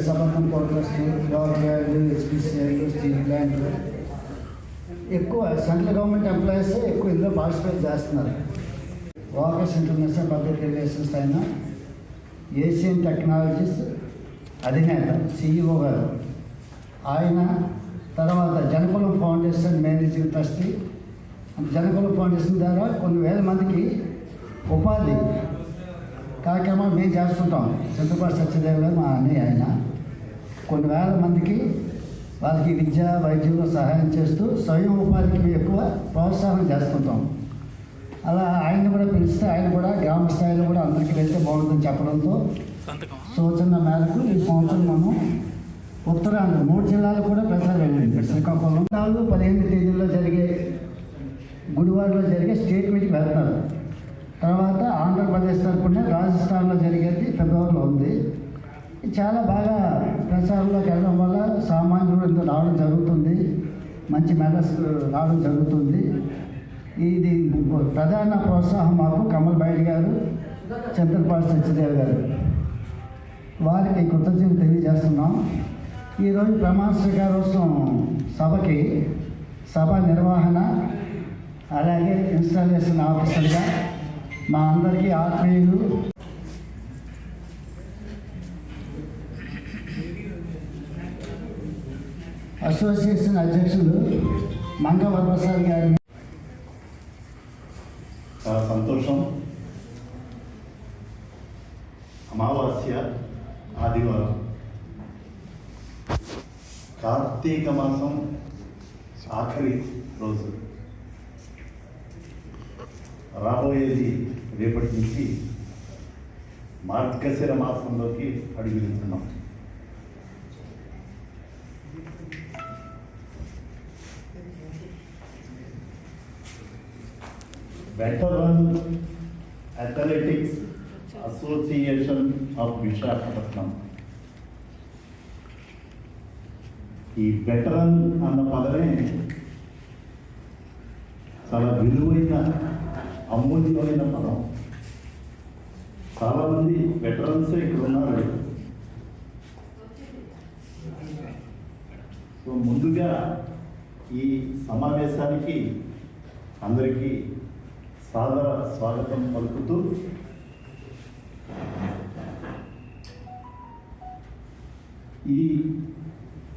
Visakhapatnam కోటర్స్, government, SPCL, steel plant ఎక్కువ central government employees ఎక్కువ ఇందులో పార్టిసిపేట్ చేస్తున్నారు. వాకర్స్ ఇంటర్నేషనల్ పబ్లిక్ రిలేషన్స్ అయిన ఏషియన్ టెక్నాలజీస్ అధినేత CEO గారు, ఆయన తర్వాత జనకులం ఫౌండేషన్ మేనేజింగ్ ట్రస్టీ. జనకులం ఫౌండేషన్ ద్వారా కొన్ని వేల మందికి ఉపాధి కార్యక్రమాలు మేము చేస్తుంటాం. చంద్రబాబు సత్యదేవ్ గారు మా అన్నయ్య, ఆయన కొన్ని వేల మందికి వాళ్ళకి విద్య వైద్యంలో సహాయం చేస్తూ స్వయం ఉపాధికి మేము ఎక్కువ ప్రోత్సాహం చేస్తుంటాం. అలా ఆయన కూడా పిలిస్తే ఆయన కూడా గ్రామ స్థాయిలో కూడా అందరికీ వెళ్తే బాగుంటుందని చెప్పడంతో సూచన మేరకు ఈ సంవత్సరం మనం ఉత్తరాంధ్ర 3 జిల్లాలు కూడా ప్రచారం వెళ్ళింది. శ్రీకాకుళం 15 తేదీల్లో జరిగే గుడివాడలో జరిగే స్టేట్ మీట్కి వెళ్తారు. తర్వాత ఆంధ్రప్రదేశ్ తరఫున రాజస్థాన్లో జరిగేది ఫిబ్రవరిలో ఉంది. చాలా బాగా ప్రచారంలోకి వెళ్ళడం వల్ల సామాన్యులు ఇంత రావడం జరుగుతుంది, మంచి మెడల్స్ రావడం జరుగుతుంది. ఇది ప్రధాన ప్రోత్సాహం మాకు కమల్ బైడ్ గారు, చంద్రపాటి సత్యదేవ్ గారు, వారికి కృతజ్ఞతలు తెలియజేస్తున్నాం. ఈరోజు ప్రమాణ స్వీకారోత్సవం సభకి సభ నిర్వహణ అలాగే ఇన్స్టాలేషన్ ఆఫీసర్గా మా అందరికీ ఆత్మీయులు అసోసియేషన్ అధ్యక్షులు మంగ వరప్రసాద్ గారి చాలా సంతోషం. అమావాస్య ఆదివారం, కార్తీక మాసం ఆఖరి రోజు. రాబోయేది రేపటి నుంచి మార్గశిర మాసంలోకి అడుగుతున్నాం. Veteran athletics association of Visakhapatnam. ఈ వెటరన్ అన్న పదమే చాలా విలువైన అమూల్యమైన పదం. చాలామంది వెటరన్స్ ఇక్కడ ఉన్నారు. సో ముందుగా ఈ సమావేశానికి అందరికీ సాదర స్వాగతం పలుకుతూ ఈ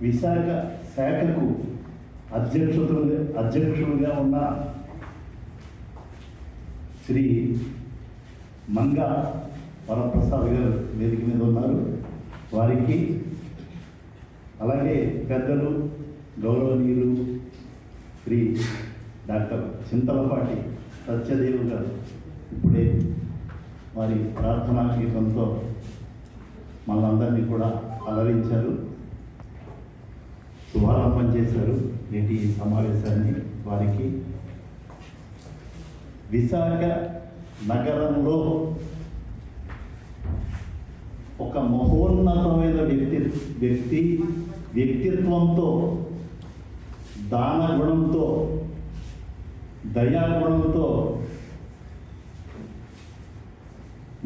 విశాఖ శాఖకు అధ్యక్షులుగా ఉన్న శ్రీ మంగ వరప్రసాద్ గారు వేదిక మీద ఉన్నారు. వారికి అలాగే పెద్దలు గౌరవనీయులు శ్రీ డాక్టర్ చింతలపాటి సత్యదేవ్ గారు ఇప్పుడే వారి ప్రార్థనా గీతంతో మనందరినీ కూడా అలరించారు, శుభారంభం చేశారు నేటి సమావేశాన్ని. వారికి విశాఖ నగరంలో ఒక మహోన్నతమైన వ్యక్తిత్వంతో, దాన గుణంతో, దయాగుణంతో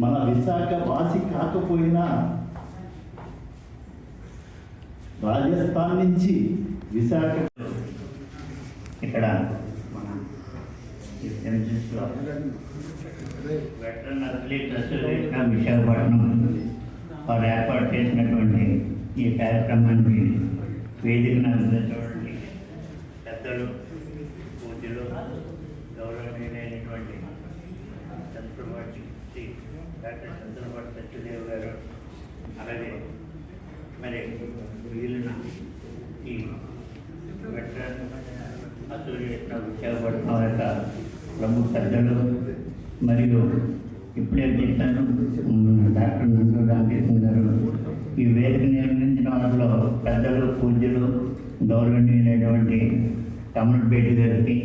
మన విశాఖ వాసి కాకపోయినా రాజస్థాన్ నుంచి విశాఖ ఇక్కడ మన veteran athlete association of Visakhapatnam వారు ఏర్పాటు చేసినటువంటి ఈ కార్యక్రమానికి వేదికను అందించడానికి పెద్దలు, పూజలు, గౌరవనీయులైనటువంటి డాక్టర్ చంద్రబాబు సత్యదేవ్ గారు, అలాగే మరి మిగిలిన ఈ వెటరన్ అసోసియేషన్ ఆఫ్ విశాఖపట్నం యొక్క ప్రముఖ పెద్దలు మరియు ఇప్పుడే చేశాను డాక్టర్ నందు రామకృష్ణ గారు, ఈ వేదిక నిర్వహించిన వారిలో పెద్దలు, పూజ్యులు, గౌరవనీయులైనటువంటి కమల్పేటి గారికి,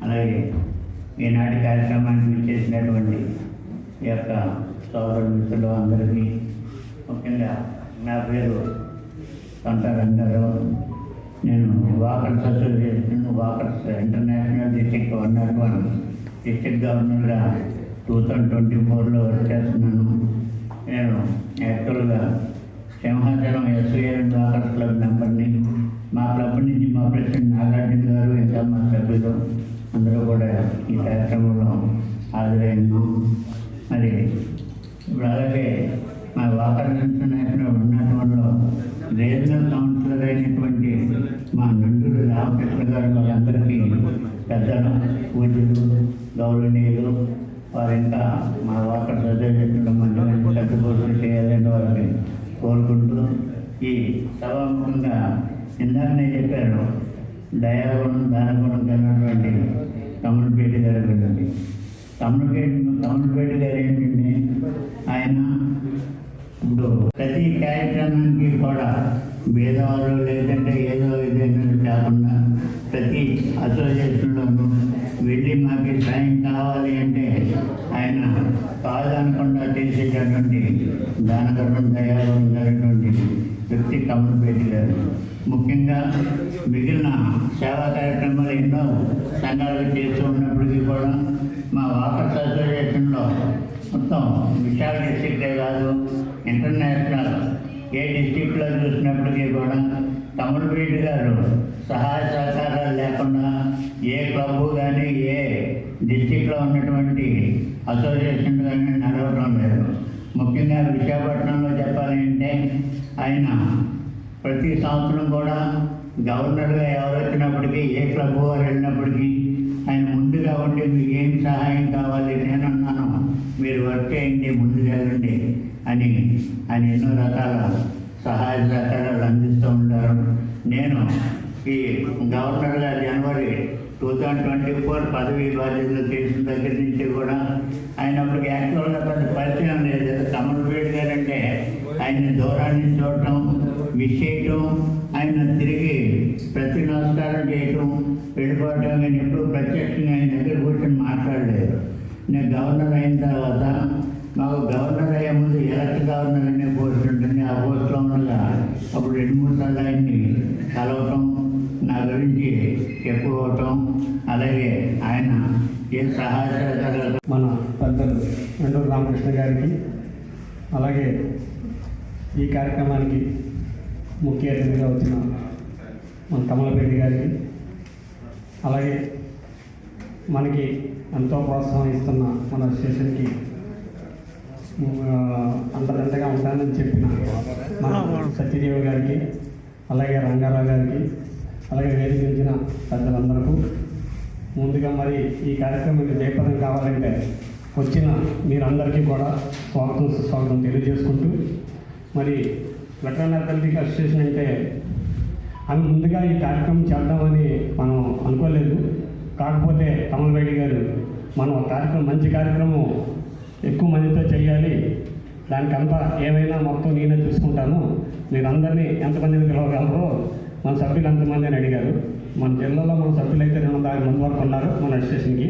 అలాగే ఈనాటి కార్యక్రమానికి చేసినటువంటి ఈ యొక్క సోదర మిత్రులు అందరికీ, ముఖ్యంగా నా పేరు కంట రంగారావు. నేను walkers association, walkers international district 101 district గవర్నర్గా 2024లో వర్క్ చేస్తున్నాను. నేను యాక్చువల్గా సింహాచలం ఎస్వీఎల్ వాకర్స్ క్లబ్ మెంబర్ని. మా క్లబ్ నుంచి మా ప్రెసిడెంట్ నాగార్జున గారు, ఇంకా మా సభ్యులు అందరూ కూడా ఈ కార్యక్రమంలో హాజరైనాం. మరి ఇప్పుడు అలాగే మా వాకర్ ఇంటర్నేషనల్ ఉన్నతంలో రీజనల్ కౌన్సిలర్ అయినటువంటి మా నందూరి రామకృష్ణ గారు వాళ్ళందరికీ పెద్దలు, పూజలు, గౌరవనీయులు వారు ఇంకా మా వాకర్ అసోసియేషన్లో మంచి సభ్యులు చేయాలని వారిని కోరుకుంటూ ఈ సభాముఖంగా ఇందాకనే చెప్పారు దయాగుణం దానగుణం కలిగినటువంటి తమ్ముడిపేట గారు వెళ్ళండి. తమ్ముడిపేట గారు ఏంటంటే ఆయన ఇప్పుడు ప్రతి కార్యక్రమానికి కూడా భేదవాళ్ళు లేదంటే ఏదో ఏదైనా కాకుండా ప్రతి అసోసియేషన్లోనూ వెళ్ళి మాకు సాయం కావాలి అంటే ఆయన కాదనకుండా చేసేటటువంటి దానధర్మం దయాగుణం కలిగినటువంటి వ్యక్తి తమ్ముడిపేట గారు. ముఖ్యంగా మిగిలిన సేవా కార్యక్రమాలు ఎన్నో సంఘాలు చేస్తూ ఉన్నప్పటికీ కూడా మా వాకర్స్ అసోసియేషన్లో మొత్తం విశాఖ డిస్టిక్టే కాదు, ఇంటర్నేషనల్ ఏ డిస్టిక్లో చూసినప్పటికీ కూడా తమ్ముడిపేట గారు సహాయ సహకారాలు లేకుండా ఏ క్లబ్ కానీ ఏ డిస్టిక్లో ఉన్నటువంటి అసోసియేషన్ కానీ నడవడం లేదు. ముఖ్యంగా విశాఖపట్నంలో చెప్పాలి అంటే ఆయన ప్రతి సంవత్సరం కూడా గవర్నర్గా ఎవరు వచ్చినప్పటికీ ఏ క్లబ్ వారు వెళ్ళినప్పటికీ ఆయన ముందుగా ఉండి మీకు ఏం సహాయం కావాలి నేనున్నాను, మీరు వర్క్ చేయండి, ముందుకు వెళ్ళండి అని ఆయన ఎన్నో రకాల సహాయ సహకారాలు అందిస్తూ ఉంటారు. నేను ఈ గవర్నర్గా జనవరి 2024 పదవీ బాధ్యతలు చేసిన దగ్గర నుంచి కూడా ఆయన అప్పటికి యాక్చువల్గా పెద్ద పరిచయం లేదు. తమ్ముడిపేట గారంటే ఆయన దూరాన్ని చూడటం, విష్ చేయటం, ఆయన తిరిగి ప్రతి నమస్కారం చేయటం, వెళ్ళిపోవటం, నేను ఎప్పుడు ప్రత్యక్షంగా ఆయన దగ్గర కూర్చొని మాట్లాడలేదు. నేను గవర్నర్ అయిన తర్వాత మాకు గవర్నర్ అయ్యే ముందు ఎలక్ట్ గవర్నర్ అనే పోస్ట్ ఉంటుంది. ఆ పోస్ట్లో ఉండగా అప్పుడు 2-3 సార్లు ఆయన్ని కలవటం, నా గురించి చెప్పుకోవటం, అలాగే ఆయన ఏ సహాయ సహకారాలు మన పెద్దలు నందూరి రామకృష్ణ గారికి, అలాగే ఈ కార్యక్రమానికి ముఖ్య అతిథిగా వచ్చిన మన కమలపేటి గారికి, అలాగే మనకి ఎంతో ప్రోత్సాహం ఇస్తున్న మన స్టేషన్కి అంతదంతగా ఉంటానని చెప్పిన మన సత్యదేవి గారికి, అలాగే రంగారావు గారికి, అలాగే వేదికించిన పెద్దలందరికీ ముందుగా మరి ఈ కార్యక్రమానికి జయప్రదం కావాలంటే వచ్చిన మీరందరికీ కూడా స్వాగతం సుస్వాగతం తెలియజేసుకుంటూ, మరి వెటరన్ అథ్లెటిక్ అసోసియేషన్ అంటే ఆమె ముందుగా ఈ కార్యక్రమం చేద్దామని మనం అనుకోలేదు. కాకపోతే కమలపేటి గారు మనం కార్యక్రమం మంచి కార్యక్రమం ఎక్కువ మందితో చేయాలి, దానికంతా ఏమైనా మొత్తం నేనే చూసుకుంటాను, మీరందరినీ ఎంతమందిని పిలవగలరో మన సభ్యులు ఎంతమంది అని అడిగారు. మన జిల్లాలో మన సభ్యులు అయితే 250 మంది వరకు ఉన్నారు మన అసోసియేషన్కి.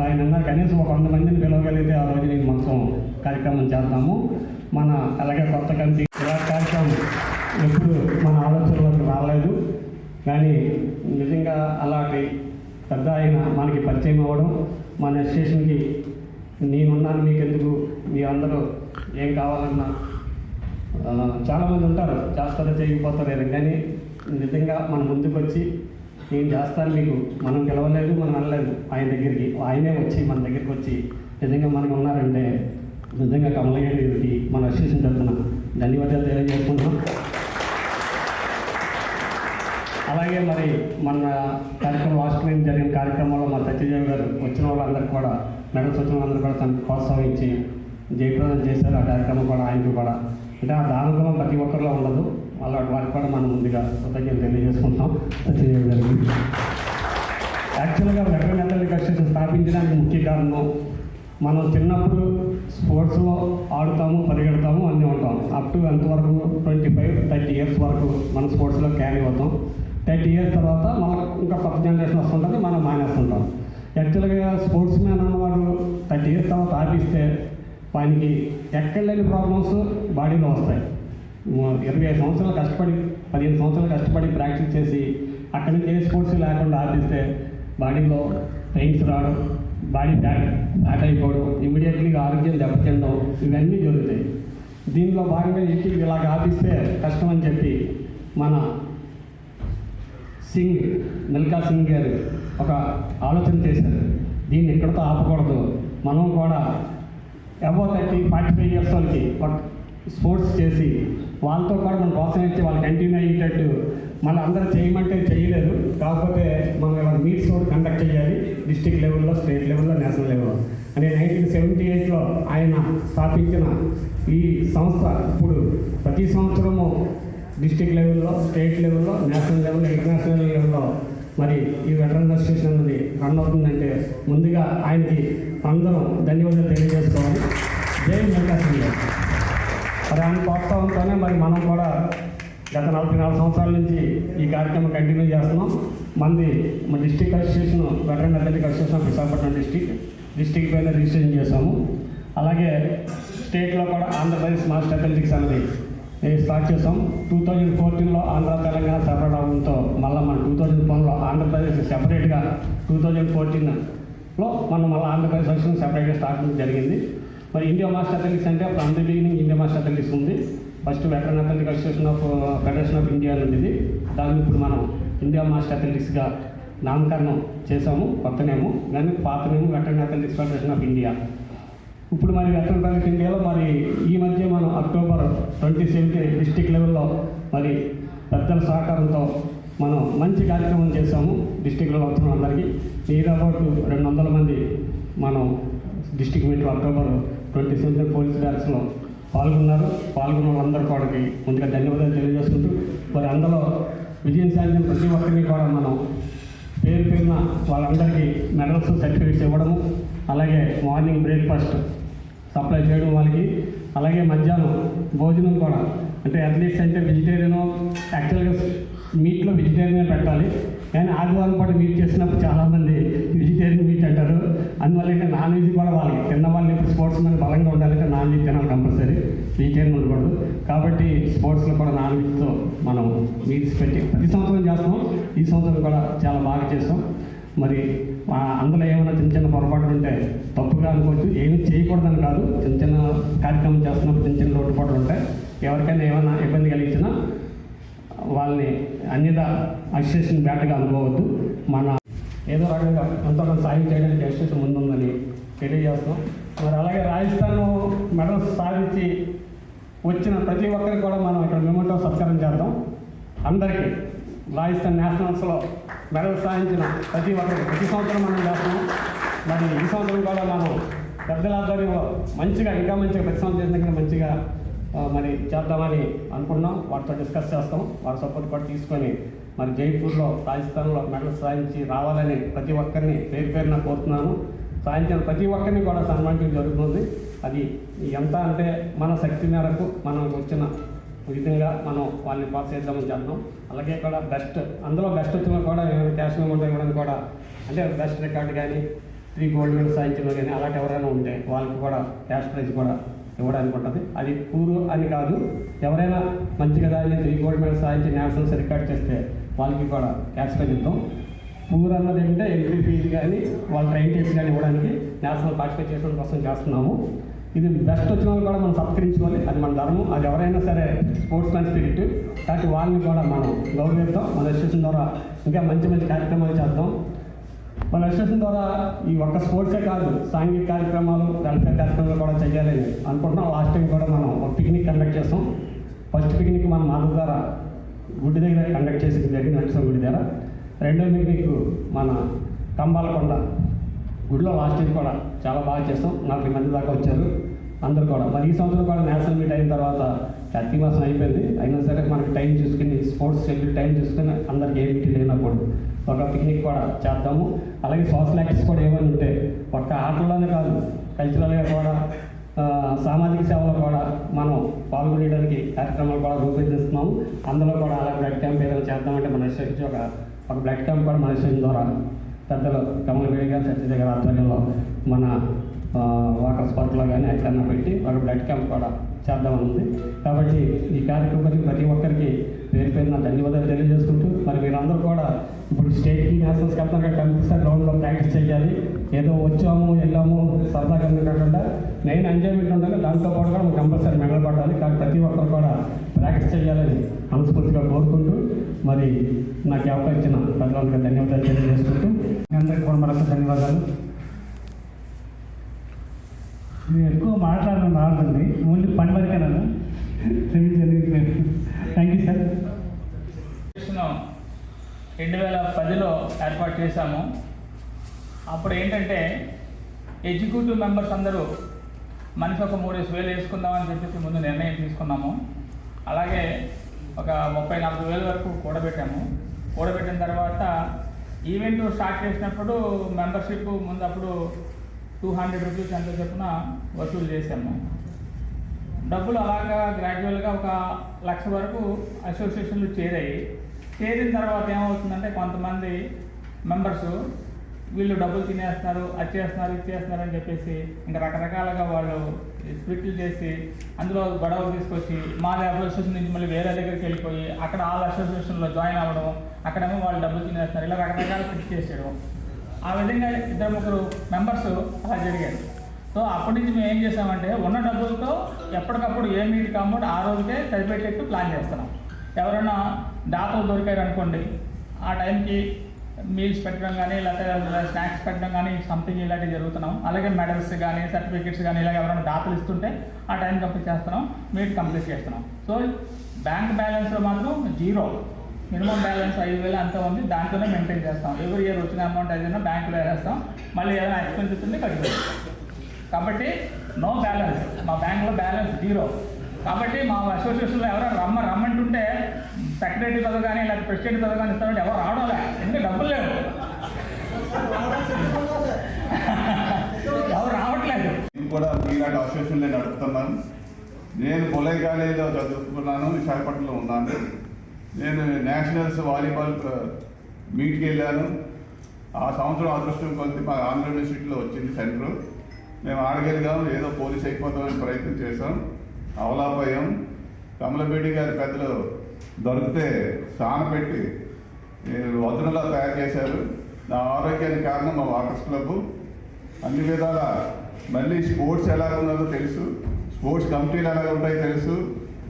ఆయన అన్నారు కనీసం ఒక 100 మందిని పిలవగలిగితే ఆ రోజు నేను మొత్తం కార్యక్రమం చేద్దాము. మన అలాగే కొత్త కమిటీ ఇలా కార్యక్రమం ఎప్పుడు మన ఆలోచనలోకి రాలేదు, కానీ నిజంగా అలాంటి పెద్ద ఆయన మనకి పరిచయం అవ్వడం, మన అసోసియేషన్కి నేనున్నాను మీకు ఎందుకు, మీ అందరూ ఏం కావాలన్నా చాలామంది ఉంటారు చేస్తారో చేయకపోతారు, కానీ నిజంగా మన ముందుకు వచ్చి నేను చేస్తాను మీకు, మనం గెలవలేదు, మనం వెళ్ళలేదు ఆయన దగ్గరికి, ఆయనే వచ్చి మన దగ్గరికి వచ్చి నిజంగా మనకు ఉన్నారంటే నిజంగా కమలయ్యకి మన అసోసియేషన్ తరఫున ధన్యవాదాలు తెలియజేసుకుంటున్నాం. అలాగే మరి మన కార్యక్రమం లాస్ట్ టైం జరిగిన కార్యక్రమంలో మా సత్యదేవి గారు వచ్చిన వాళ్ళందరికీ కూడా మెడల్స్ వచ్చిన వాళ్ళందరూ కూడా తనకు ప్రోత్సహించి జయప్రదం చేశారు. ఆ కార్యక్రమం కూడా ఆయనకు కూడా అంటే ఆ దానగుణం ప్రతి ఒక్కరిలో ఉండదు, అలాంటి వారికి కూడా మనం ముందుగా కృతజ్ఞతలు తెలియజేసుకుంటాం సత్యదేవి గారికి. యాక్చువల్గా వెటరన్ అథ్లెటిక్ అసోసియేషన్ స్థాపించడానికి ముఖ్య కారణం మనం చిన్నప్పుడు స్పోర్ట్స్లో ఆడుతాము, పరిగెడతాము, అన్నీ ఉంటాం. అప్ టు ఎంతవరకు 25-30 ఇయర్స్ వరకు మన స్పోర్ట్స్లో క్యారీ అవుతాం. 30 ఇయర్స్ తర్వాత మనకు ఇంకా కొత్త జనరేషన్ వస్తుంటుంది, మనం మానేస్తుంటాం. యాక్చువల్గా స్పోర్ట్స్ మ్యాన్ అన్నవాడు 30 ఇయర్స్ తర్వాత ఆపిస్తే వానికి ఎక్కడ లేని ప్రాబ్లమ్స్ బాడీలో వస్తాయి. 25 సంవత్సరాలు కష్టపడి 15 సంవత్సరాలు కష్టపడి ప్రాక్టీస్ చేసి అక్కడి నుంచి ఏ స్పోర్ట్స్ లేకుండా ఆపిస్తే బాడీలో పెయిన్స్ రావడం, బాడీ ఫ్యాట్ అయిపోవడం, ఇమీడియట్లీగా ఆరోగ్యం దెబ్బతినడం, ఇవన్నీ జరుగుతాయి. దీనిలో భాగంగా ఇంటికి ఇలాగ ఆపిస్తే కష్టం అని చెప్పి మన మిల్కా సింగ్ గారు ఒక ఆలోచన చేశారు. దీన్ని ఇక్కడితో ఆపకూడదు, మనం కూడా అబౌవ్ 45 ఇయర్స్ వాళ్ళకి ఒక స్పోర్ట్స్ చేసి వాళ్ళతో కూడా మనం ప్రోత్సహించి వాళ్ళు కంటిన్యూ అయ్యేటట్టు మన అందరూ చేయమంటే చేయలేదు. కాకపోతే మనం ఇలా మీట్స్ కూడా కండక్ట్ చేయాలి డిస్ట్రిక్ట్ లెవెల్లో, స్టేట్ లెవెల్లో, నేషనల్ లెవెల్లో అని 1978లో ఆయన స్థాపించిన ఈ సంస్థ ఇప్పుడు ప్రతి సంవత్సరము డిస్ట్రిక్ట్ లెవెల్లో, స్టేట్ లెవెల్లో, నేషనల్ లెవెల్లో, ఇంటర్నేషనల్ లెవెల్లో మరి ఈ వెటరన్ అసోసియేషన్ అనేది రన్ అవుతుందంటే ముందుగా ఆయనకి అందరం ధన్యవాదాలు తెలియజేసుకోవాలి. జై మిల్కా సింగ్ గారు. మరి ఆయన ప్రోత్సాహంతోనే మరి మనం కూడా గత 44 సంవత్సరాల నుంచి ఈ కార్యక్రమం కంటిన్యూ చేస్తున్నాం. మన district association veteran athletic association of Visakhapatnam district పైన రిజిస్ట్రేషన్ చేశాము. అలాగే స్టేట్లో కూడా ఆంధ్రప్రదేశ్ మాస్టర్ అథ్లెటిక్స్ అనేది స్టార్ట్ చేసాం. 2014లో ఆంధ్ర తెలంగాణ సెపరేట్ అవడంతో మళ్ళీ మనం 2001లో ఆంధ్రప్రదేశ్ సెపరేట్గా 2014లో మనం మళ్ళీ ఆంధ్రప్రదేశ్ అసోసియేషన్ సెపరేట్గా స్టార్ట్ జరిగింది. మరి ఇండియా మాస్టర్ అథ్లెటిక్స్ అంటే అప్పుడు అంత బిగినింగ్ ఇండియా మాస్టర్ అథ్లెటిక్స్ ఉంది. First veteran athletic association of federation of India ఉండేది. దాన్ని ఇప్పుడు మనం ఇండియా మాస్టర్ అథ్లెటిక్స్గా నామకరణం చేసాము. కొత్త నేము కానీ పాత నేము veteran athletics federation of India. ఇప్పుడు మరి వెటరన్ అథ్లెటిక్స్ ఇండియాలో మరి ఈ మధ్య మనం అక్టోబర్ 27 డిస్ట్రిక్ట్ లెవెల్లో మరి పెద్దల సహకారంతో మనం మంచి కార్యక్రమం చేసాము. డిస్ట్రిక్ట్లో వస్తున్న అందరికీ అబౌట్ 200 మంది మనం డిస్ట్రిక్ట్ మీట్లో అక్టోబర్ 27 పోలీస్ బ్యారక్స్లో పాల్గొన్న వాళ్ళందరూ కూడా ముందుగా ధన్యవాదాలు తెలియజేసుకుంటూ మరి అందులో విజయం సాధించిన ప్రతి ఒక్కరిని కూడా మనం పేరున వాళ్ళందరికీ మెడల్స్, సర్టిఫికేట్స్ ఇవ్వడము, అలాగే మార్నింగ్ బ్రేక్ఫాస్ట్ సప్లై చేయడం వాళ్ళకి, అలాగే మధ్యాహ్నం భోజనం కూడా. అంటే అథ్లీట్స్ అంటే వెజిటేరియన్, యాక్చువల్గా మీట్లో వెజిటేరియన్ పెట్టాలి కానీ ఆదివారం పాటు మీట్ చేసినప్పుడు చాలామంది వెజిటేరియన్ మీట్ అంటారు. అందువల్ల ఇంకా నాన్ వెజ్ కూడా వాళ్ళకి తిన్న వాళ్ళు ఇప్పుడు స్పోర్ట్స్ మీద బలంగా ఉండాలంటే నాన్ వెజ్ తినాలి కంపల్సరీ, వెజిటేరియన్ ఉండకూడదు. కాబట్టి స్పోర్ట్స్లో కూడా నాన్ వెజ్తో మనం మీట్స్ పెట్టి ప్రతి సంవత్సరం చేస్తాం. ఈ సంవత్సరం కూడా చాలా బాగా చేస్తాం. మరి అందులో ఏమైనా చిన్న పొరపాట్లు ఉంటే తప్పుగా అనుకోవచ్చు. ఏమి చేయకూడదని కాదు, చిన్న కార్యక్రమం చేస్తున్నప్పుడు చిన్న లోటుపాట్లు ఉంటాయి. ఎవరికైనా ఏమైనా ఇబ్బంది కలిగించినా వాళ్ళని అన్యదా అసోసియేషన్ బ్యాట్గా అనుకోవద్దు. మన ఏదో రకంగా ఎంతో కొంత సాయం చేయడానికి అసోసియేషన్ ముందుందని తెలియజేస్తాం. మరి అలాగే రాజస్థాన్ మెడల్స్ సాధించి వచ్చిన ప్రతి ఒక్కరికి కూడా మనం ఇక్కడ మెమోటో సత్కారం చేద్దాం. అందరికీ రాజస్థాన్ నేషనల్స్లో మెడల్ సాధించిన ప్రతి ఒక్కరికి ప్రతి సంవత్సరం మనం చేస్తాం. మరి ఈ సంవత్సరం కూడా మనం పెద్దల ఆధ్వర్యంలో మంచిగా ఇంకా మంచిగా ప్రతి సంవత్సరం చేసిన దగ్గర మంచిగా మరి చేద్దామని అనుకున్నాం. వాటితో డిస్కస్ చేస్తాం. వారి సపోర్ట్ కూడా తీసుకొని మరి జైపూర్లో రాజస్థాన్లో మెడల్స్ సాధించి రావాలని ప్రతి ఒక్కరిని పేరున కోరుతున్నాను. సాధించిన ప్రతి ఒక్కరిని కూడా సన్మానించడం జరుగుతుంది. అది ఎంత అంటే మన శక్తి మేరకు మనం వచ్చిన విధంగా మనం వాళ్ళని ప్రోత్సహిద్దామని చేద్దాం. అలాగే కూడా బెస్ట్ అందులో బెస్ట్ వచ్చినా కూడా ఏమైనా క్యాష్ అమౌంట్ ఇవ్వడానికి కూడా అంటే బెస్ట్ రికార్డు కానీ 3 గోల్డ్ మెడల్ సాధించిన కానీ అలాంటి ఎవరైనా ఉంటే వాళ్ళకి కూడా క్యాష్ ప్రైజ్ కూడా ఇవ్వడానికి ఉంటుంది. అది పూరు అని కాదు, ఎవరైనా మంచిగా దాన్ని 3 గోల్డ్ మెడల్ సాధించి నేషనల్స్ రికార్డ్ చేస్తే వాళ్ళకి కూడా క్యాష్ ప్రైజ్ ఇద్దాం. పూర్ అన్నది అంటే ఎంట్రీ ఫీజు కానీ వాళ్ళ ట్రైన్ టికెట్స్ కానీ ఇవ్వడానికి నేషనల్ పార్టిసిపేట్ చేయడం కోసం చేస్తున్నాము. ఇది బెస్ట్ వచ్చిన వాళ్ళు కూడా మనం సత్కరించుకోవాలి. అది మన ధర్మం. అది ఎవరైనా సరే స్పోర్ట్స్ మ్యాన్ స్పిరిట్. కాబట్టి వాళ్ళని కూడా మనం గౌరవిద్దాం. మన అసోసియేషన్ ద్వారా ఇంకా మంచి కార్యక్రమాలు చేద్దాం. మన అసోసియేషన్ ద్వారా ఈ ఒక్క స్పోర్ట్సే కాదు, సాంఘిక కార్యక్రమాలు, వెల్ఫేర్ కార్యక్రమాలు కూడా చేయాలని అనుకుంటున్నాం. లాస్ట్ టైం కూడా మనం ఒక పిక్నిక్ కండక్ట్ చేస్తాం. ఫస్ట్ పిక్నిక్ మనం మాధవ్ ద్వారా గుడి దగ్గర కండక్ట్ చేసి జరిగింది, నరసింహ గుడి దగ్గర. రెండో పిక్నిక్ మన కంబాలకొండ గుడిలో లాస్ట్ ఇయర్ కూడా చాలా బాగా చేస్తాం. 40 మంది దాకా వచ్చారు అందరూ కూడా. మరి ఈ సంవత్సరం కూడా నేషనల్ మీట్ అయిన తర్వాత 30 మాసం అయిపోయింది. అయినా సరే మనకి టైం చూసుకుని స్పోర్ట్స్ షెడ్యూల్ టైం చూసుకుని అందరికి ఏ మీటింగ్ లేనప్పుడు ఒక పిక్నిక్ కూడా చేద్దాము. అలాగే సోషల్ యాక్టివిటీస్ కూడా ఏమైనా ఉంటే ఒక్క ఆటల్లోనే కాదు, కల్చరల్గా కూడా సామాజిక సేవలో కూడా మనం పాల్గొనేయడానికి కార్యక్రమాలు కూడా రూపొందిస్తున్నాము. అందులో కూడా అలా బ్లడ్ క్యాంప్ ఏదైనా చేద్దామంటే మన అసోసియేషన్ ఒక బ్లడ్ క్యాంప్ కూడా మన అసోసియేషన్ ద్వారా పెద్దలు కమలవేడి గారు సత్యదేవ్ గారి ఆధ్వర్యంలో మన వాకర్స్ పార్క్లో కానీ ఎక్కడన్నా పెట్టి ఒక బ్లడ్ క్యాంప్ కూడా చేద్దామని ఉంది. కాబట్టి ఈ కార్యక్రమానికి ప్రతి ఒక్కరికి పేరున ధన్యవాదాలు తెలియజేసుకుంటూ మరి మీరందరూ కూడా ఇప్పుడు స్టేట్కి నేషనల్స్కి వెళ్తాం కదా, కంపల్సరీ గ్రౌండ్లో ప్రాక్టీస్ చేయాలి. ఏదో వచ్చాము వెళ్ళాము సరదాగా కాకుండా మెయిన్ ఎంజాయ్మెంట్ ఉండాలి. దాంతో పాటు కూడా మనం కంపల్సరీ మెడల్ పడాలి. కానీ ప్రతి ఒక్కరు కూడా ప్రాక్టీస్ చేయాలని మనస్ఫూర్తిగా కోరుకుంటూ మరి నాకు ఈ అవకాశం ఇచ్చిన ప్రజలందరికీ ధన్యవాదాలు తెలియజేసుకుంటూ అందరికీ కూడా మరొక ధన్యవాదాలు. నేను ఎక్కువ మాట్లాడడం రాదండి, ఓన్లీ పని వరకేనా. Thank you sir. 2010లో ఏర్పాటు చేశాము. అప్పుడు ఏంటంటే ఎగ్జిక్యూటివ్ మెంబర్స్ అందరూ మనిషి ఒక 3,000 వేసుకుందామని చెప్పేసి ముందు నిర్ణయం తీసుకున్నాము. అలాగే ఒక 34,000 వరకు కూడబెట్టాము. కూడబెట్టిన తర్వాత ఈవెంట్ స్టార్ట్ చేసినప్పుడు మెంబర్షిప్ ముందు అప్పుడు 200 రూపీస్ ఎంత చొప్పున వసూలు చేసాము. డబ్బులు అలాగా గ్రాడ్యువల్గా ఒక 1,00,000 వరకు అసోసియేషన్లు చేరాయి. చేరిన తర్వాత ఏమవుతుందంటే కొంతమంది మెంబర్స్ వీళ్ళు డబ్బులు తినేస్తున్నారు, అది చేస్తున్నారు, ఇది చేస్తున్నారు అని చెప్పేసి ఇంకా రకరకాలుగా వాళ్ళు స్ప్లిట్లు చేసి అందులో గొడవలు తీసుకొచ్చి మాది అసోసియేషన్ నుంచి మళ్ళీ వేరే దగ్గరికి వెళ్ళిపోయి అక్కడ వాళ్ళ అసోసియేషన్లో జాయిన్ అవ్వడం, అక్కడేమో వాళ్ళు డబ్బులు తినేస్తున్నారు, ఇలా రకరకాల స్ప్లిట్ చేసేయడం. ఆ విధంగా 2-3 మెంబర్స్ అలా జరిగారు. సో అప్పటి నుంచి మేము ఏం చేసామంటే ఉన్న డబ్బులతో ఎప్పటికప్పుడు ఏ మీట్ కాంపౌండ్ ఆ రోజుకే సరిపెట్టేట్టు ప్లాన్ చేస్తున్నాం. ఎవరైనా దాతలు దొరికారు అనుకోండి, ఆ టైంకి మీల్స్ పెట్టడం కానీ లేకపోతే స్నాక్స్ పెట్టడం కానీ సంథింగ్ ఇలాంటివి జరుగుతున్నాం. అలాగే మెడల్స్ కానీ సర్టిఫికెట్స్ కానీ ఇలాగ ఎవరైనా దాతలు ఇస్తుంటే ఆ టైం కంప్లీట్ చేస్తున్నాం, మీట్ కంప్లీట్ చేస్తున్నాం. సో బ్యాంక్ బ్యాలెన్స్లో మాత్రం 0, మినిమం బ్యాలెన్స్ 5,000 అంతా ఉంది, దాంట్లోనే మెయింటైన్ చేస్తాం. ఎవ్రీ ఇయర్ వచ్చిన అమౌంట్ ఏదైనా బ్యాంకులో వేస్తాం, మళ్ళీ ఏదైనా ఎక్స్పెన్సెస్ ఉంటే కట్టుకోవచ్చు. కాబట్టి నో బ్యాలెన్స్, మా బ్యాంకులో బ్యాలెన్స్ 0. కాబట్టి మా అసోసియేషన్లో ఎవరైనా రమ్మంటుంటే సెక్రటరీ పదవి కానీ లేకపోతే ప్రెసిడెంట్ పదవి కానీ ఇస్తారంటే ఎవరు రావడంలే, ఎందుకంటే డబ్బులు లేవు, ఎవరు రావట్లేదు. నేను కూడా మీలాంటి అసోసియేషన్లో నడుపుతున్నాను. నేను పొలై కాలేజీలో చదువుకున్నాను, విశాఖపట్నంలో ఉన్నాను. నేను నేషనల్స్ వాలీబాల్ మీట్కి వెళ్ళాను. ఆ సంవత్సరం అదృష్టం కొద్ది మా ఆంధ్ర యూనివర్సిటీలో వచ్చింది సెంటర్. మేము ఆడగలిగాం, ఏదో పోలీస్ అయిపోతామని ప్రయత్నం చేసాం, అవలాపోయాం. కమలబేడి గారి పెద్దలు దొరికితే స్నాన పెట్టి వదనలా తయారు చేశారు. నా ఆరోగ్యానికి కారణం మా వాటర్స్ క్లబ్. అన్ని విధాల మళ్ళీ స్పోర్ట్స్ ఎలా ఉన్నదో తెలుసు, స్పోర్ట్స్ కమిటీలు ఎలా ఉంటాయో తెలుసు.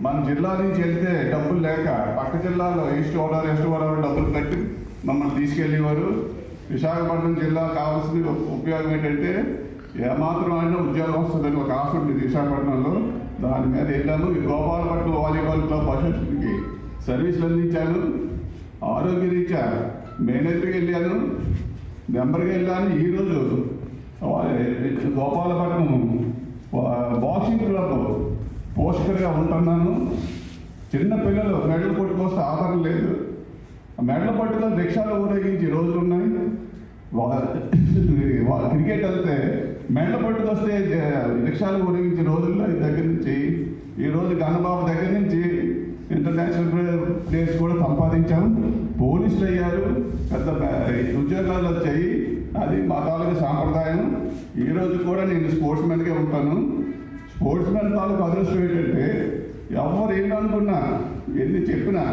మన జిల్లా నుంచి వెళ్తే డబ్బులు లేక పక్క జిల్లాలో వెస్ట్ గోదావరి డబ్బులు కట్టి మమ్మల్ని తీసుకెళ్ళేవారు. విశాఖపట్నం జిల్లా కావాల్సిన ఉపయోగం ఏంటంటే ఏమాత్రం అయినా ఉద్యోగం వస్తుందని ఒక ఆశ ఉండేది విశాఖపట్నంలో. దాని మీద వెళ్ళాను. గోపాలపట్నం వాలీబాల్ క్లబ్ అసోసియేషన్కి సర్వీసులు అందించాను. ఆరోగ్య రీత్యా మేనేజర్కి వెళ్ళాను, మెంబర్గా వెళ్ళాను. ఈరోజు గోపాలపట్నం బాక్సింగ్ క్లబ్ పోస్టర్గా ఉంటున్నాను. చిన్న పిల్లలు మెడల్ పట్టుకొస్తే ఆధారం లేదు, మెడల్ పట్టుకొని రిక్షాలు ఊరేగించి రోజులు ఉన్నాయి. క్రికెట్ వెళ్తే మెడల్ పట్టుకొస్తే రిక్షాలు ఊరేగించే రోజుల్లో దగ్గర నుంచి ఈరోజు గన్నబాబు దగ్గర నుంచి ఇంటర్నేషనల్ ప్లేయర్స్ కూడా సంపాదించాము. పోలీసులు అయ్యారు, పెద్ద ఉద్యోగాలు వచ్చాయి. అది మా తాలూకు సాంప్రదాయం. ఈరోజు కూడా నేను స్పోర్ట్స్ మ్యాన్గా ఉంటాను. స్పోర్ట్స్ మ్యాన్ తాలూకు అదృష్టం ఏంటంటే ఎవరు ఏంటనుకున్నా ఎన్ని చెప్పినా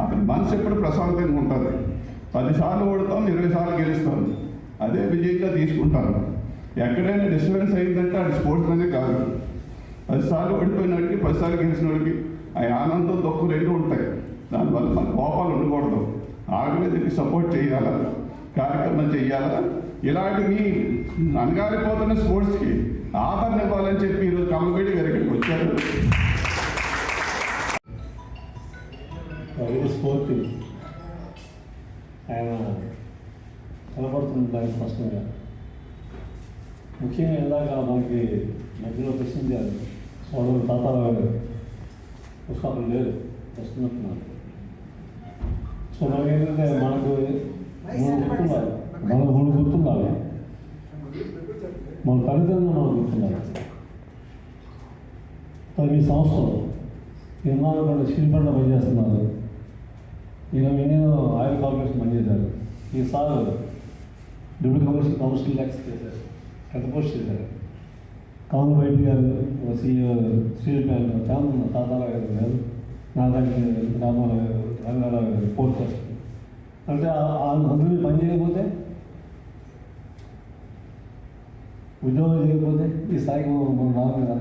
అతని మనసు ఎప్పుడు ప్రశాంతంగా ఉంటుంది. 10 సార్లు ఓడతాం, 20 సార్లు గెలుస్తాం, అదే విజయంగా తీసుకుంటాను. ఎక్కడైనా డిస్టర్బెన్స్ అయిందంటే అది స్పోర్ట్స్ మ్యానే కాదు. 10 సార్లు ఓడిపోయినడికి 10 సార్లు గెలిచిన వాడికి ఆ ఆనందం దుఃఖం 2 ఉంటాయి. దానివల్ల మన కోపాలు ఉండకూడదు. ఆర్గనైజర్కి సపోర్ట్ చేయాలా, కార్యక్రమాలు చేయాలా. ఇలాంటివి అనగారిపోతున్న స్పోర్ట్స్కి ఆదరణ ఇవ్వాలని చెప్పి ఈరోజు కమలబేడి గారు ఇక్కడికి వచ్చారు. స్ఫూర్తి ఆయన కనపడుతుంది దానికి స్పష్టంగా. ముఖ్యంగా ఇందాక మనకి మధ్యలో ప్రశ్నించారు సోదరుడు తాతారావు గారు, పుస్తకాలు లేరు వస్తున్నట్టున్నారు. సో మనకి ఏంటంటే మనకు 3 గుర్తుండాలి. మన తల్లిదండ్రులు మనకు గుర్తుండాలి. 10 సంవత్సరాలు ఎన్నాళ్ళు కూడా స్టీల్ బండ్లో పనిచేస్తున్నారు. నేను ఆయిల్ కార్పొరేషన్ పనిచేశారు. ఈసారి డిప్యూటీ కమిషనర్ లెక్స్ చేశారు, పెద్ద పోస్ట్ చేశారు. కమల్ బయట గారు సీఈఓ స్టీల్ ప్లాంట్ చాలా తాతారావు గారు, నారాయణ రామారావు గారు, రంగారావు గారు, పోర్ట్ ట్రస్ట్ అంటే అందరూ పని చేయకపోతే, ఉద్యోగం చేయకపోతే ఈ స్థాయికి మనం రాదు కదా.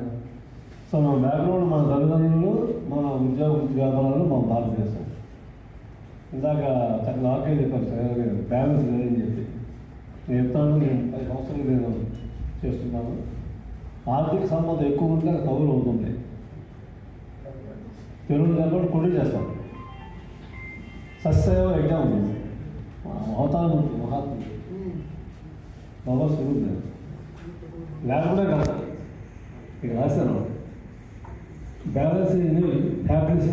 సో మన బ్యాక్గ్రౌండ్, మన తల్లిదండ్రులు, మన ఉద్యోగ వ్యాపారాలు మనం భారతదేశం. ఇందాక నాకే చెప్పారు బ్యాలెన్స్ లేదని చెప్పి. నేను చెప్తాను, నేను 10 సంవత్సరాలు నేను చేస్తున్నాను. ఆర్థిక సంబంధం ఎక్కువ ఉంటే కవులు అవుతుంది. తెలుగు లేకుండా కొడుకు చేస్తాం. సస్యవ ఎగ్జామ్ ఉంది, అవతారం ఉంది, మహాత్ముడు బాబా స్వరూప్ లేకుండా కాదు. ఇక రాశాను బ్యాలెన్స్ హ్యాపీనెస్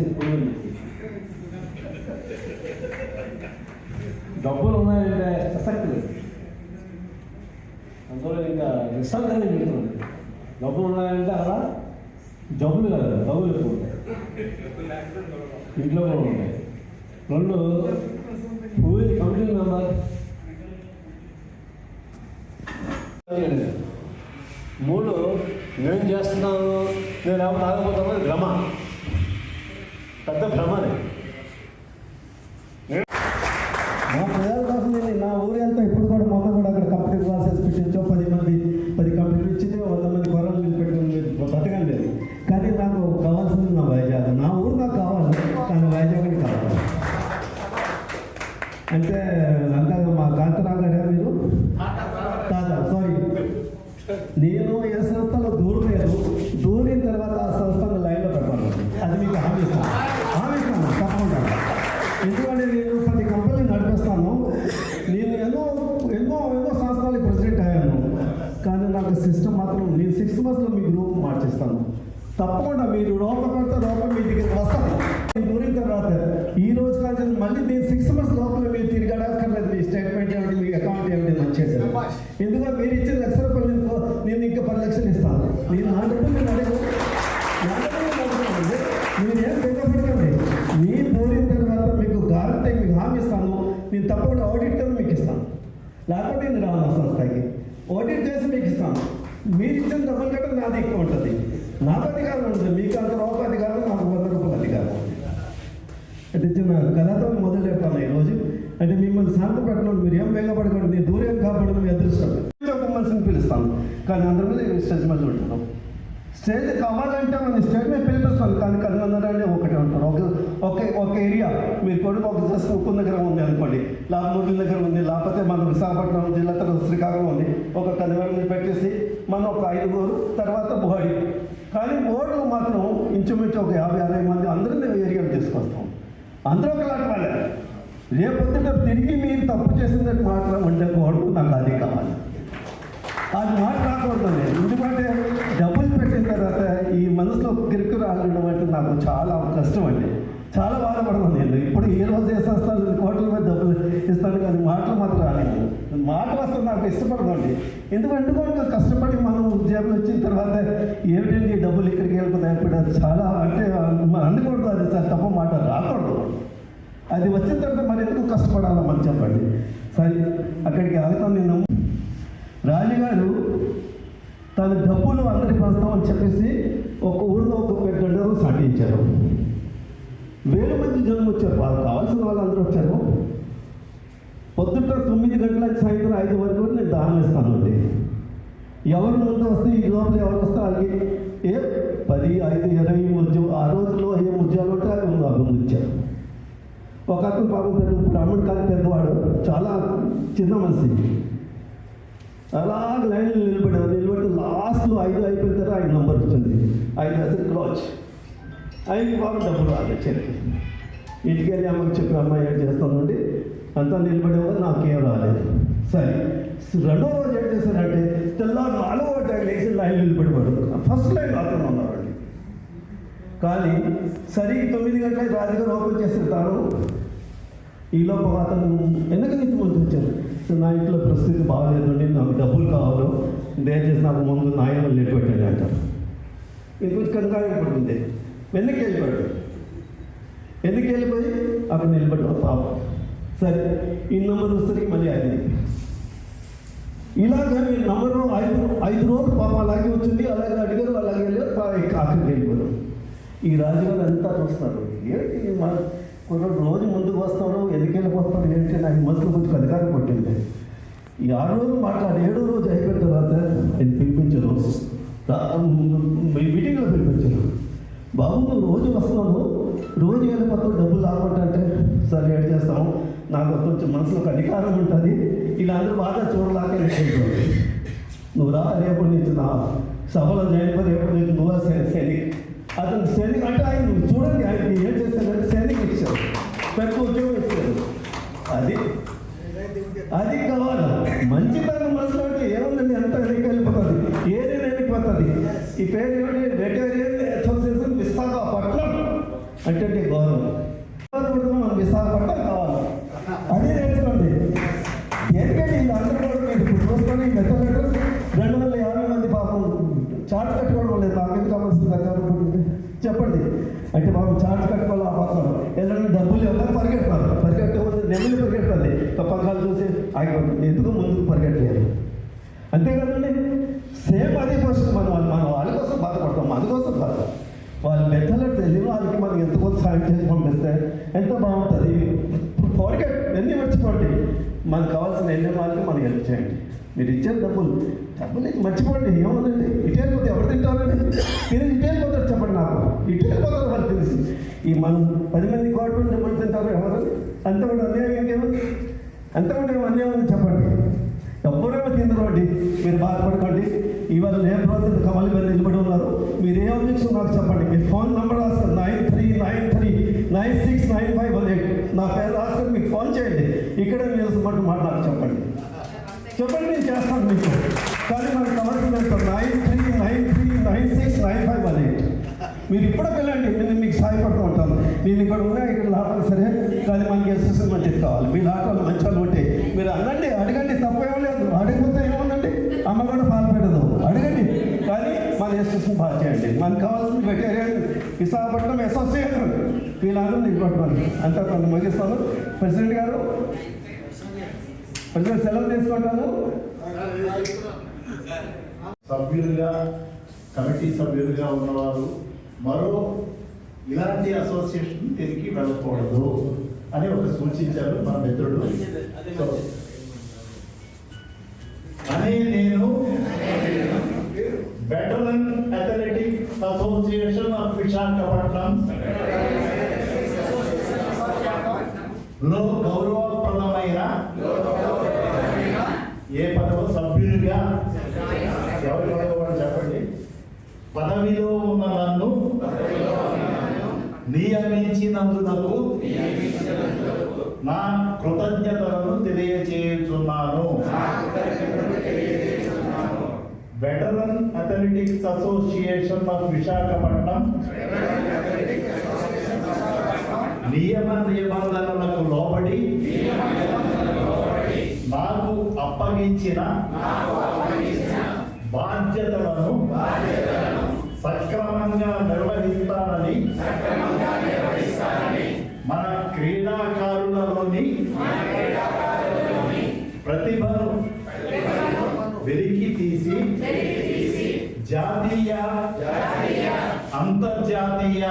డబ్బులు ఉన్నాయంటే ప్రసక్తి లేదు. అందులో ఇంకా నిస్సందేహం చెప్తున్నాను, డబ్బులు ఉన్నాయంటే అలా జబ్బులు కాదు, డబ్బులు ఎక్కువ ఉంటాయి, ఇంట్లో కూడా ఉంటాయి. 2 కమిటీ మెంబర్, 3 నేను చేస్తున్నాను, నేను ఎవరు తాగబోతాను భ్రమ, పెద్ద భ్రమనే. మా ప్రజల కోసం నేను నా ఊరు వెళ్తా. ఇప్పుడు కూడా మొత్తం కూడా అక్కడ కంప్యూటర్ క్లాసెస్ పెట్టించో 10 కంప్యూటర్ ఇచ్చింది, 100 మంది కొరలు నిలబెట్టి బతకం లేదు. కానీ నాకు కావాల్సింది నా వైజాగ్. నా ఊరు నాకు కావాలి, కానీ వైజాగ్ కావాలి. అంటే అంతగా మా కాంతరావు గారే మీరు కాదా, సారీ, నేను ఏ సంస్థలో దూరలేదు. దూరిన తర్వాత ఆ సంస్థను లైన్లో పెట్టాలి. అది మీకు హామీ ఇస్తాను తప్పకుండా. ఎందుకంటే నేను 10 కంపెనీలు నడిపిస్తాను. నేను ఎన్నో సంస్థలకు ప్రెసిడెంట్ అయ్యాను. కానీ నాకు సిస్టమ్ మాత్రం నేను 6 మంత్స్లో మీ గ్రూప్ మార్చిస్తాను. తప్పకుండా మీరు లోపల మీ దగ్గరికి వస్తాను. నేను దూరిన తర్వాత ఈ రోజు కాదు, మళ్ళీ నేను 6 మంత్స్ లోపల మీరు తిరగడక్కర్లేదు. మీ స్టేట్మెంట్ ఏమిటి, మీ అకౌంట్ ఏమిటి నేను చేశాను. ఎందుకంటే మీరు ఇచ్చిన ₹1,00,000 నేను ఇంకా 10 లక్షలు ఇస్తాను. నేను నా డబ్బులు నేను అడగను, మీరేం పెట్టుకోండి. మీ దూరిన తర్వాత మీకు గ్యారంటీ, మీకు హామీ ఇస్తాను. నేను తప్పకుండా ఆడిట్ కానీ మీకు ఇస్తాను. లేకపోతే నేను రాను సంస్థకి, ఆడిట్ చేసి మీకు ఇస్తాను. మీరు ఇచ్చిన డబ్బులు కంటే నాది ఎక్కువ ఉంటుంది. నాకు అధికారం ఉంటుంది, మీకు ₹1 అధికారం, నాకు ₹100 అధికారం. అంటే చిన్న కథతో మొదలు పెడతాను ఈరోజు. అంటే మిమ్మల్ని శాంతి పెట్టడం, మీరు ఏం వేగపడకండి. నేను దూరం కాపాడడం మీ అదృష్టం. ఒక మనిషిని పిలుస్తాను, కానీ అందరి మీద స్టేజ్ మీద ఉంటున్నాం. స్టేజ్ కావాలంటే మనం స్టేజ్ మీద పిలిపిస్తాను, కానీ కన్నున్నారని ఒకటే ఉంటారు. ఒక ఏరియా మీరు కొడుకు ఒక జస్ట్ ఉప్పు దగ్గర ఉంది అనుకోండి, మురళి దగ్గర ఉంది, లేకపోతే మన విశాఖపట్నం జిల్లా తర్వాత శ్రీకాకుళం ఉంది. ఒక కన్నుని పెట్టేసి మనం ఒక 5 తర్వాత బోడి. కానీ బోర్డులు మాత్రం ఇంచుమించు ఒక 50-60 మంది అందరినీ ఏరియాలు తీసుకొస్తాం. అందరూ ఒకలాంటి వాళ్ళే. రేపొద్దుట తిరిగి మీరు తప్పు చేసినట్టు మాట్లాడకూడదు. నాకు అది కావాలి, అది మాట్లాడకూడదు. ఎందుకంటే డబ్బులు పెట్టిన తర్వాత ఈ మనసులో గిరికి రాగడం అంటే నాకు చాలా కష్టం అండి. చాలా బాధపడతాను నేను. ఇప్పుడు ఏ రోజు చేసేస్తాను, కోట్ల మీద డబ్బులు ఇస్తాను, కానీ మాటలు మాత్రం రాలేదు. మాటలు వస్తే నాకు ఇష్టపడదండి. ఎందుకంటే కష్టపడి మనం ఉద్యోగం వచ్చిన తర్వాత ఏమిటండి డబ్బులు ఇక్కడికి వెళ్ళిపోతాయి, చాలా అంటే మనం అందకూడదు. అది చాలా తప్ప మాట రాకూడదు. అది వచ్చిన తర్వాత మరి ఎందుకు కష్టపడాలో మనం చెప్పండి. సరే, అక్కడికి వెళ్తాను నేను. రాజుగారు తన డబ్బులు అందరికి వస్తామని చెప్పేసి ఒక ఊరిలో ఒక పెద్ద సాటించారు. 1000 మంది జనం వచ్చారు. వాళ్ళు కావాల్సిన వాళ్ళు అందరూ వచ్చారు. పొద్దుట 9 గంటలకు సాయంత్రం 5 వరకు నేను దానం ఇస్తానండి. ఎవరు ముందు వస్తే ఈ లోపల ఎవరు వస్తే వాళ్ళకి 10, 5, 20 ముద్దు. ఆ రోజుల్లో ఏ ముత్యాలు ఉంటే అవి ముందు ఇచ్చారు. ఒక అతను పాపం బ్రాహ్మణ్ కాదు, పెద్దవాడు, చాలా చిన్న మనిషి. అలా లైన్లో నిలబడి లాస్ట్లో 5 అయిపోయిన తర్వాత 5 నెంబర్ వచ్చింది. 5 అసలు క్లాచ్ 5 బాగా డబ్బులు రాలేదు చేతికి. ఇంటికి వెళ్ళి అమ్మకి చెప్పి అమ్మాయి ఏం చేస్తానండి అంతా నిలబడేవారు, నాకేం రాలేదు. సరే, 2వ రోజు ఏం చేశారంటే తెల్లారు 4వ టైం వేసి లైన్ నిలబడేవాడు. ఫస్ట్ లైన్ మాత్రం ఉన్నారండి. కానీ సరిగ్గా 9 గంటలకు రాజుగారు ఓపెన్ చేస్తుంటారు. ఈలోపు అతను వెనక నుంచి ముందు వచ్చారు. నా ఇంట్లో పరిస్థితి బాగాలేదండి, నాకు డబ్బులు కావాలి, దయచేసి నాకు ముందు నాయనలు నిలబెట్టండి అంటారు. ఇంకొంచెం కనుక వెనక్కి వెళ్ళిపోయాడు. అక్కడ నిలబడ్డా పాపం. సరే, ఈ నెంబర్ వస్తుంది మళ్ళీ 5. ఇలాగ మీరు నెంబరు 5 రోజులు పాపం అలాగే వచ్చింది. అలాగే అడిగారు, అలాగే వెళ్ళారు, ఆఖరికి వెళ్ళిపోయారు. ఈ రాజుగారు అంతా చూస్తున్నారు. ఏంటి కొన్ని రోజు ముందుకు వస్తారు, ఎందుకు వెళ్ళిపోతారు ఏంటి నాకు మనసులో కొంచెం అధికారం పట్టింది. ఈ 6 రోజులు మాట్లాడి 7వ రోజు అయిపోయిన తర్వాత ఆయన పిలిపించారు, మీటింగ్లో పిలిపించారు. బాబు నువ్వు రోజు వస్తున్నావు, రోజు వెళ్ళిపోతావు, డబ్బులు లాగమంటే సరే ఏం చేస్తాము, నాకు కొంచెం మనసులో ఒక అధికారం ఉంటుంది, ఇలా అందరూ బాగా చూడలాగా వెళ్ళిపోతుంది. నువ్వు రా, రేపటి నుంచి నా సభలో జాయిన్, రేపటి నుంచి నువ్వు సైనిక్. అతను సైనిక్ అంటే ఆయన చూడండి, ఆయన ఏం చేస్తాడంటే సైనిక్ ఇచ్చారు, పెద్ద ఉద్యోగం ఇచ్చారు. అది కావాలి. మంచితనం మనసులో ఏముందండి, అంత వెళ్ళిపోతుంది, ఏదైనా వెళ్ళిపోతుంది. ఈ పేరు ఏమిటి, వెటేరియన్ అసోసియేషన్ విశాఖపట్నం అంటే గౌరవం. మన విశాఖపట్నం కావాలి, అది నేర్చుకోండి. ఎందుకంటే వీళ్ళందరూ కూడా మీరు చూసుకొని మెథడ్ 250 మంది పాపం చార్ట్ కట్టుకోవడం లేదు. నాకు ఎందుకు కావాల్సింది చెప్పండి అంటే బాబు చార్ట్ కట్టుకోవాలి. ఆ పక్కన ఏదైనా డబ్బులు ఎవరు పరిగెట్టకపోతే నెమ్మది పరిగెట్టాలి, పక్కన చూసి ఆగిపోతుంది, ఎందుకు ముందుకు పరిగెట్టలేదు. అంతే కదండి. సేమ్ అదే క్వశ్చన్ మనం వాళ్ళ కోసం బాధపడతాం, మన కోసం కాదు. వాళ్ళు మెథడ్ తెలియని వాళ్ళకి మనం ఎంత కొంత సాయం చేసి పంపిస్తే ఎంత బాగుంటుంది. ఫర్గెట్ ఎన్ని మర్చిపోండి, మనకు కావాల్సిన ఎన్ని వాళ్ళకి మనం హెల్ప్ చేయండి. మీరు ఇచ్చే డబ్బులు మర్చిపోండి, ఏమోనండి. ఇటు వెళ్ళిపోతే ఎవరు తింటారండి, మీరు ఇటు వెళ్ళిపోతారు చెప్పండి, నాకు ఇటు వెళ్ళిపోతారు వాళ్ళు తెలిసి. ఈ మనం 10 మంది గవర్నమెంట్ డబ్బులు తింటారు ఎవరు, అంత కూడా అన్యాయం ఇంకేముంది, అంత కూడా ఏమో అన్యాయం ఉంది చెప్పండి. ఎవరేమో తిందరండి, మీరు బాధపడకండి. ఇవాళ రేపు రోజు కమల్ మీద నిలబడి ఉన్నారు, మీరు ఏ ఆబ్జెక్ట్స్ నాకు చెప్పండి. మీరు ఫోన్ నెంబర్ రాస్తారు 9393969518, నా పేరు రాసుకొని మీకు ఫోన్ చేయండి. ఇక్కడే మీరు మాట్లాడి చెప్పండి, నేను చేస్తాను మీకు. కానీ మనకు కావాల్సిన 9393969518. మీరు ఇప్పుడే వెళ్ళండి, నేను మీకు సహాయపడుతూ ఉంటాను. నేను ఇక్కడ ఉన్నా, ఇక్కడ లాభాలు సరే, కానీ మనకి ఎస్ఎస్ఎల్ మంచిది కావాలి. మీ లాభాలు మంచి వాళ్ళు ఉంటే మీరు అనండి, అడగండి, తప్పేమో లేదు. అడగకపోతే ఏముందండి, అమ్మ కూడా పాల్పెట్టదు, అడగండి. కానీ మన ఎస్ఎస్ఎల్ బాగా చేయండి. మనకు కావాల్సిన వెటేరియన్ విశాఖపట్నం అసోసియేషన్ వీళ్ళందరూ నిలబట్టుకోండి. అంతా కొంత ముగిస్తాను. ప్రెసిడెంట్ గారు కొంచెం సెలవు తీసుకుంటాను. సభ్యులుగా, కమిటీ సభ్యులుగా ఉన్నవారు మరో ఇలాంటి అసోసియేషన్ తిరిగి వెళ్ళకూడదు అని ఒక సూచించారు మన మిత్రుడు. అని నేను veteran athletics association of Visakhapatnam లో గౌరవప్రదమైన ఏ పదవ సభ్యులుగా, ఎవరి పదవ చెప్పండి, పదవిలో ఉన్న నన్ను నియమించినందుకు నా కృతజ్ఞతలను తెలియజేస్తున్నాను. Veteran athletics association of Visakhapatnam నియమ నిబంధనలకు లోబడి నాకు అప్పగించిన బాధ్యతలను సక్రమంగా నిర్వహిస్తానని మన క్రీడాకారులలోని ప్రతిభను వెలికి తీసి జాతీయ అంతర్జాతీయ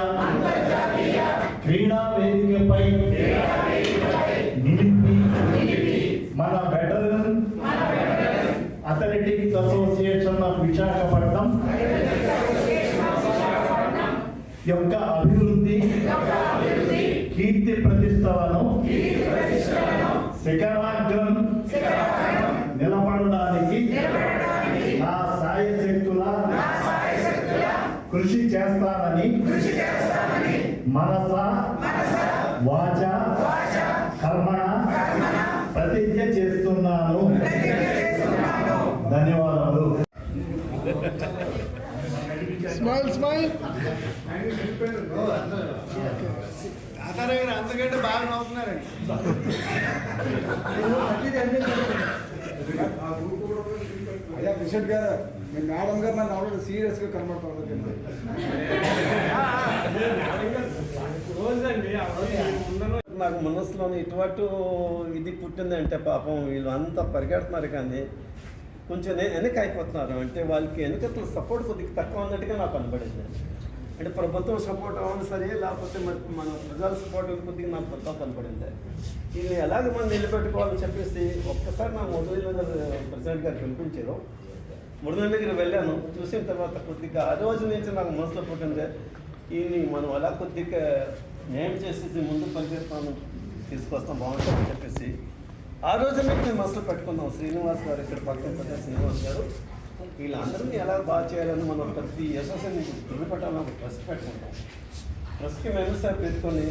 క్రీడా వేదికపై నిలిపి మన veteran athletics association of Visakhapatnam యొక్క అభివృద్ధి, కీర్తి ప్రతిష్టలను శిఖరాగ్రం నిలబడడానికి నా సాయశక్తుల కృషి చేస్తానని మనస వాచ కర్మణ ప్రతిజ్ఞ చేస్తున్నాను. ధన్యవాదాలు. స్మైల్ అంతకంటే బాగా నవ్వుతున్నారండి. అయ్యా ప్రెసిడెంట్ గారు, మీ మేడం గారు నన్ను ఆల్రెడీ సీరియస్గా కనబడుతుంది. నాకు మనసులోని ఇటువంటి ఇది పుట్టిందంటే పాపం వీళ్ళు అంతా పరిగెడుతున్నారు, కానీ కొంచెం వెనక అయిపోతున్నారు. అంటే వాళ్ళకి వెనకట్ల సపోర్ట్ కొద్దిగా తక్కువ ఉన్నట్టుగా నాకు కనబడింది. అంటే ప్రభుత్వం సపోర్ట్ అవ్వను సరే, లేకపోతే మన ప్రజల సపోర్ట్ కొద్దిగా నాకు కొత్త కనపడింది. ఇది ఎలాగ మనం నిలబెట్టుకోవాలని చెప్పేసి ఒక్కసారి నా మురళీ ప్రెసిడెంట్ గారు పిలిపించారు. మురళీ దగ్గర వెళ్ళాను. చూసిన తర్వాత కొద్దిగా ఆ రోజు నుంచి నాకు మనసులో పుట్టింది, ఈయన్ని మనం అలా కొద్దిగా న్యాయం చేసేసి ముందు పరిగెత్తాను తీసుకొస్తాం బాగుంటుందని చెప్పేసి ఆ రోజు నుంచి మనసులో పెట్టుకున్నాం. శ్రీనివాస్ గారు ఇక్కడ పక్కన పెట్టారు, శ్రీనివాస్ గారు వీళ్ళందరినీ ఎలా బాగా చేయాలని మనం ప్రతి అసోసియేషన్ దుర్పెట్టాలని ఒక ట్రస్ట్ పెట్టుకుంటాం. ట్రస్ట్కి మెంబర్స్ పెట్టుకొని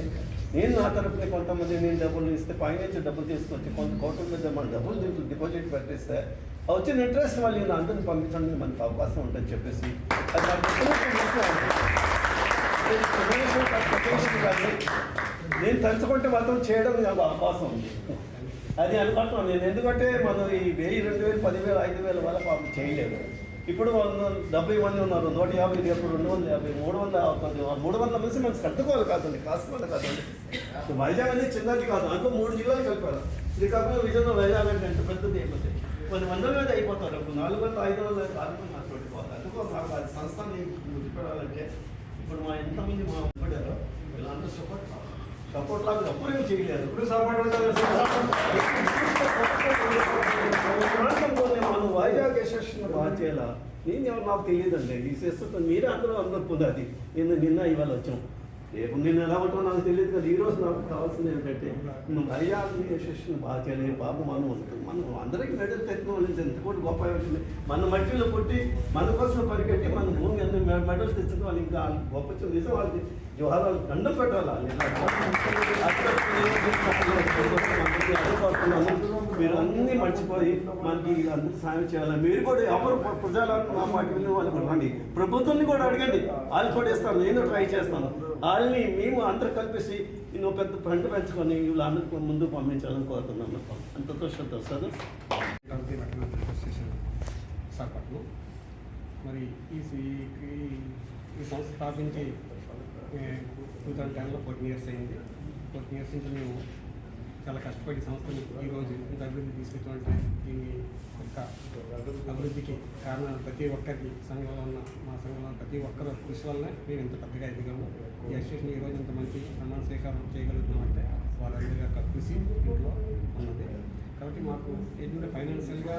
నేను నా తరపున కొంతమంది నేను డబ్బులు ఇస్తే పైనుంచి డబ్బులు తీసుకొచ్చి కొంత కోట్ల మీద మన డబ్బులు దీంట్లో డిపాజిట్ పెట్టిస్తే వచ్చిన ఇంట్రెస్ట్ వాళ్ళు నేను అందరిని పంపించడానికి మనకు అవకాశం ఉంటుందని చెప్పేసి అది నేను తలుచుకుంటే మాత్రం చేయడం నాకు అవకాశం ఉంది. అది అనుకుంటున్నాను నేను. ఎందుకంటే మనం ఈ 1000, 2000, 10,000, 5,000 వల్ల పాపం చేయలేదు. ఇప్పుడు 70 మంది ఉన్నారు, 150, ఎప్పుడు 250, 300 అవుతుంది. 300 మంది మనం కట్టుకోవాలి కాదండి, కాసుకోవాలి కాదండి. వైజాగ్ అనేది చిన్నది కాదు, అందులో 3 జిల్లాలు కలిపారు. శ్రీకాకుళం, విజయనగరం, వైజాగ్ అంటే ఎంత పెద్దది అయిపోతుంది. కొన్ని వందల మీద అయిపోతారు. ఇప్పుడు 400, 500 కార్మికులు నాకు పెట్టుకోవాలి. అందుకో నాకు అది సంస్థని ముడిపెట్టాలంటే ఇప్పుడు మా ఎంతమంది మా పెట్టారో వీళ్ళందరూ సపోర్ట్ లాగా ఎప్పుడేం చేయలేదు. ఇప్పుడు సపోర్ట్ ఉంటుంది. మనం వైజాగ్ అసోసియేషన్ బాగా చేయాలా నేను ఎవరు నాకు తెలియదండి. ఈ చేస్తుంటే మీరే అందరూ పొందాది. నిన్న ఇవాళ వచ్చాం. రేపు నేను ఎలా ఉంటామో నాకు తెలియదు కదా. ఈరోజు నాకు కావాల్సింది ఏంటంటే వైజాగ్ అసోసియేషన్ బాగా చేయాలి. బాబు మనం అందరికీ మెడల్ తెచ్చుకోవాలి. ఎంత కూడా గొప్ప వచ్చింది. మన మట్టిలో పుట్టి మన కోసం పరిగెట్టి మన భూమి అన్ని మెడల్స్ తెచ్చుకోవాలి. ఇంకా గొప్ప నిజం వాళ్ళకి జోహారాలు దండం పెట్టాలి. మీరు అన్నీ మర్చిపోయి మనకి అందరికీ సాయం చేయాలి. మీరు కూడా ఎవరు ప్రజల మాట విని వాళ్ళు కూడా రండి. ప్రభుత్వాన్ని కూడా అడగండి, వాళ్ళు కూడా ఇస్తాను. నేను ట్రై చేస్తాను. వాళ్ళని మేము అందరు కలిపేసి నేను పెద్ద ఫ్రంట్ పెంచుకొని వీళ్ళందరికీ ముందు పంపించాలని కోరుతున్నాను. అంతతో సంతోషాలు. విశాఖపట్నం మరి ఈ సంస్థ స్థాపించి 2010లో 14 ఇయర్స్ అయింది. 14 ఇయర్స్ నుంచి మేము చాలా కష్టపడి సంస్థని ఈరోజు ఇంత అభివృద్ధి తీసుకొచ్చామంటే దీన్ని యొక్క అభివృద్ధికి కారణం ప్రతి ఒక్కరికి సంఘంలో ఉన్న మా సంఘంలో ప్రతి ఒక్కరు కృషి వల్లనే మేము ఇంత పెద్దగా ఎదిగాము. ఈ అసోసియేషన్ ఈరోజు ఇంత మంచి ప్రమాణ స్వీకారం చేయగలుగుతున్నామంటే వాళ్ళందరి యొక్క కృషి ఇంట్లో ఉన్నది. కాబట్టి మాకు ఎటువంటి ఫైనాన్షియల్గా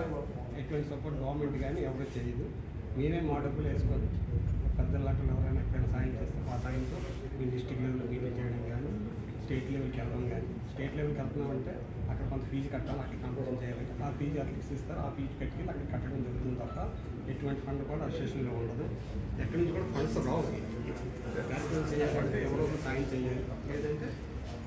ఎటువంటి సపోర్ట్ గవర్నమెంట్ కానీ ఎవరూ చేయదు. మేమే మా డబ్బులు వేసుకొని పెద్దల లాంటి ఎవరైనా ఎక్కడైనా సాయం చేస్తే ఆ సాయంతో మేము డిస్ట్రిక్ట్ లెవెల్లో మీటింగ్ చేయడం కానీ స్టేట్ లెవెల్కి వెళ్ళడం కానీ. స్టేట్ లెవెల్కి వెళ్తున్నామంటే అక్కడ కొంత ఫీజు కట్టాలి, అక్కడ కాంపిటీషన్ చేయాలంటే ఆ ఫీజు అట్లీస్ట్ ఇస్తారు. ఆ ఫీజు కట్టి అక్కడ కట్టడం జరుగుతుంది తప్ప ఎటువంటి ఫండ్ కూడా అసోసియేషన్లో ఉండదు. ఎక్కడి నుంచి కూడా ఫండ్స్ రావు. కార్యక్రమం చేయాలంటే ఎవరో సాయం చేయాలి, లేదంటే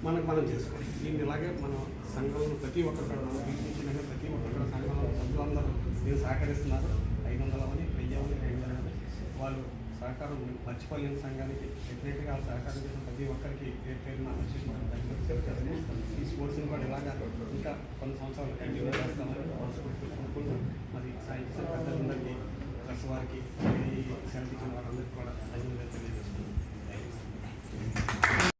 మనం చేసుకోవాలి. దీన్ని ఇలాగే మన సంఘంలో ప్రతి ఒక్కరు కూడా మనం వీటించిన ప్రతి ఒక్కరు కూడా సంఘంలో సభ్యులందరూ దీన్ని సహకరిస్తున్నారు. 500 మంది, 1000 మంది, 500 మంది వాళ్ళు సహకారం మర్చిపోలేని సంఘానికి డెఫినెట్గా సహకారం చేసిన ప్రతి ఒక్కరికి పేరు నా ఈ స్పోర్ట్స్ని కూడా ఇలాగా ఇంకా కొన్ని సంవత్సరాలు కంటిన్యూ చేస్తామని కోరుకుంటూ మరి సాయం చేసిన పెద్దలందరికీ ప్రెస్ వారికి సెలవు ఇచ్చిన వారందరికీ